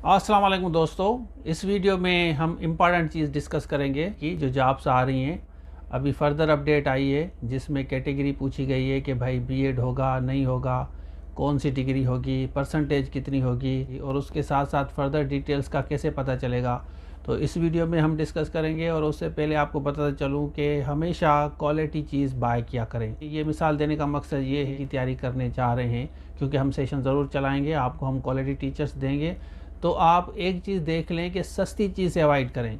अस्सलाम वालेकुम दोस्तों, इस वीडियो में हम इम्पॉर्टेंट चीज़ डिस्कस करेंगे कि जो जॉब्स आ रही हैं। अभी फर्दर अपडेट आई है जिसमें कैटेगरी पूछी गई है कि भाई बीएड होगा नहीं होगा, कौन सी डिग्री होगी, परसेंटेज कितनी होगी और उसके साथ साथ फर्दर डिटेल्स का कैसे पता चलेगा। तो इस वीडियो में हम डिस्कस करेंगे और उससे पहले आपको बताता चलूँ कि हमेशा क्वालिटी चीज़ बाय किया करें। ये मिसाल देने का मकसद ये है कि तैयारी करने जा रहे हैं, क्योंकि हम सेशन ज़रूर चलाएँगे, आपको हम क्वालिटी टीचर्स देंगे। तो आप एक चीज़ देख लें कि सस्ती चीज़ से अवॉइड करें।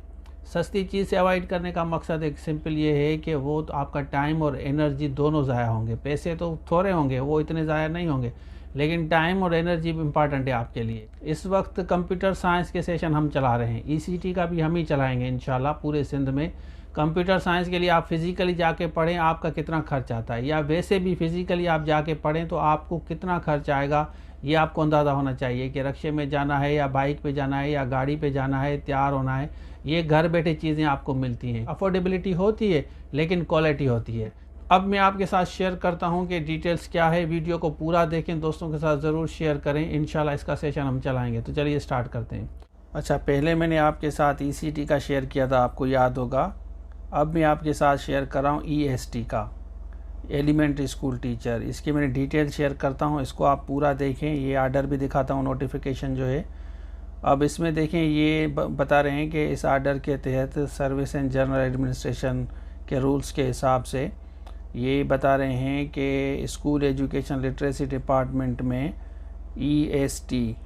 सस्ती चीज़ से अवॉइड करने का मकसद एक सिंपल ये है कि वो तो आपका टाइम और एनर्जी दोनों ज़ाया होंगे। पैसे तो थोड़े होंगे, वो इतने ज़ाया नहीं होंगे, लेकिन टाइम और एनर्जी भी इम्पॉर्टेंट है आपके लिए। इस वक्त कंप्यूटर साइंस के सेशन हम चला रहे हैं, ईसीटी का भी हम ही चलाएंगे इंशाल्लाह पूरे सिंध में। कंप्यूटर साइंस के लिए आप फिज़िकली जाके पढ़ें, आपका कितना खर्च आता है, या वैसे भी फिज़िकली आप जाके पढ़ें तो आपको कितना खर्च आएगा, ये आपको अंदाज़ा होना चाहिए कि रिक्शे में जाना है या बाइक पे जाना है या गाड़ी पे जाना है, तैयार होना है। ये घर बैठे चीज़ें आपको मिलती हैं, अफोर्डेबिलिटी होती है लेकिन क्वालिटी होती है। अब मैं आपके साथ शेयर करता हूं कि डिटेल्स क्या है। वीडियो को पूरा देखें, दोस्तों के साथ ज़रूर शेयर करें, इंशाल्लाह इसका सेशन हम चलाएँगे। तो चलिए स्टार्ट करते हैं। अच्छा, पहले मैंने आपके साथ ईसीटी का शेयर किया था, आपको याद होगा। अब मैं आपके साथ शेयर कर रहा हूँ ईएसटी का, एलिमेंट्री स्कूल टीचर। इसकी मैंने डिटेल शेयर करता हूँ, इसको आप पूरा देखें। ये आर्डर भी दिखाता हूँ, नोटिफिकेशन जो है। अब इसमें देखें, ये बता रहे हैं कि इस आर्डर के तहत सर्विस एंड जनरल एडमिनिस्ट्रेशन के रूल्स के हिसाब से ये बता रहे हैं कि स्कूल एजुकेशन लिटरेसी डिपार्टमेंट में ईएसटी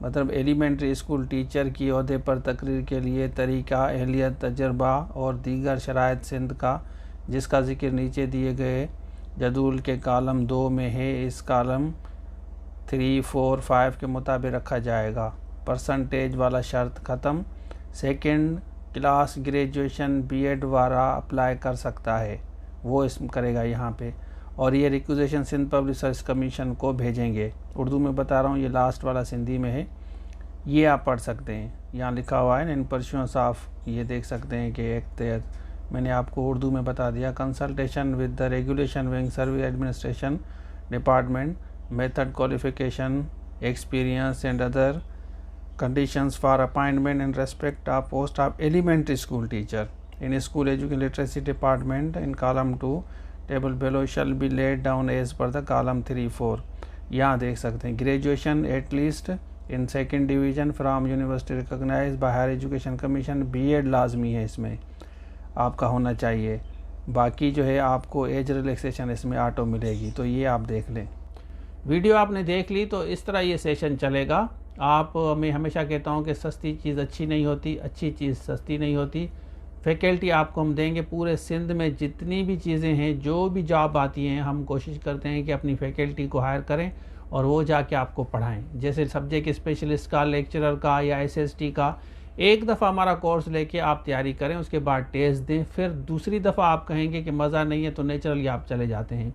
मतलब एलिमेंट्री स्कूल टीचर की ओहदे पर तकरीर के लिए तरीका, अहलियत, तजर्बा और दीगर शराइत सिंध का, जिसका जिक्र नीचे दिए गए जदूल के कॉलम 2 में है, इस कॉलम 3, 4, 5 के मुताबिक रखा जाएगा। परसेंटेज वाला शर्त ख़त्म। सेकंड क्लास ग्रेजुएशन बीएड वाला अप्लाई कर सकता है, वो इसमें करेगा यहाँ पे। और ये requisition Sindh public service commission को भेजेंगे। उर्दू में बता रहा हूँ, ये लास्ट वाला सिंधी में है, ये आप पढ़ सकते हैं। यहाँ लिखा हुआ है इन परस्यूएंस ऑफ, ये देख सकते हैं कि एक तहत मैंने आपको उर्दू में बता दिया। Consultation with the regulation wing service administration department, method, qualification, experience and other conditions for appointment in respect of post of elementary school teacher in school education literacy department in column 2 table below shall be laid down as per the column 3, 4। यहाँ देख सकते हैं graduation at least in second division from university recognised by higher education commission. BEd लाजमी है, इसमें आपका होना चाहिए। बाकी जो है आपको एज रिलैक्सेशन इसमें ऑटो मिलेगी, तो ये आप देख लें। वीडियो आपने देख ली, तो इस तरह ये सेशन चलेगा। आप, मैं हमेशा कहता हूँ कि सस्ती चीज़ अच्छी नहीं होती, अच्छी चीज़ सस्ती नहीं होती। फैकल्टी आपको हम देंगे पूरे सिंध में, जितनी भी चीज़ें हैं, जो भी जॉब आती हैं, हम कोशिश करते हैं कि अपनी फैकल्टी को हायर करें और वो जाके आपको पढ़ाएं। जैसे सब्जेक्ट स्पेशलिस्ट का, लेक्चरर का या एसएसटी का, एक दफ़ा हमारा कोर्स लेके आप तैयारी करें, उसके बाद टेस्ट दें, फिर दूसरी दफ़ा आप कहेंगे कि मज़ा नहीं है तो नेचुरली आप चले जाते हैं।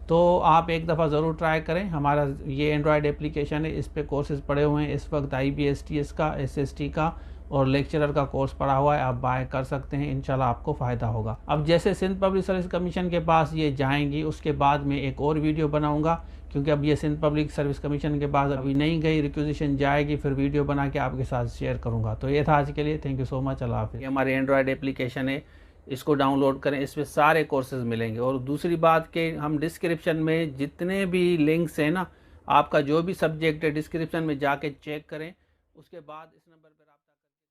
तो आप एक दफ़ा ज़रूर ट्राई करें। हमारा ये एंड्रॉयड एप्लीकेशन है, इस पे कोर्सेज़ पड़े हुए हैं। इस वक्त IBSTS का, SST का और लेक्चरर का कोर्स पड़ा हुआ है, आप बाय कर सकते हैं, इंशाल्लाह आपको फ़ायदा होगा। अब जैसे सिंध पब्लिक सर्विस कमीशन के पास ये जाएंगी, उसके बाद में एक और वीडियो बनाऊंगा, क्योंकि अब ये सिंध पब्लिक सर्विस कमीशन के पास अभी नहीं गई, रिक्वेजिशन जाएगी, फिर वीडियो बना के आपके साथ शेयर करूँगा। तो ये था आज के लिए, थैंक यू सो मच, अल्लाह हाफ़िज़। ये हमारे एंड्रॉयड एप्लीकेशन है, इसको डाउनलोड करें, इसमें सारे कोर्सेज मिलेंगे। और दूसरी बात कि हम डिस्क्रिप्शन में जितने भी लिंक्स हैं ना, आपका जो भी सब्जेक्ट है डिस्क्रिप्शन में जाके चेक करें, उसके बाद इस नंबर पर रब्ता करें।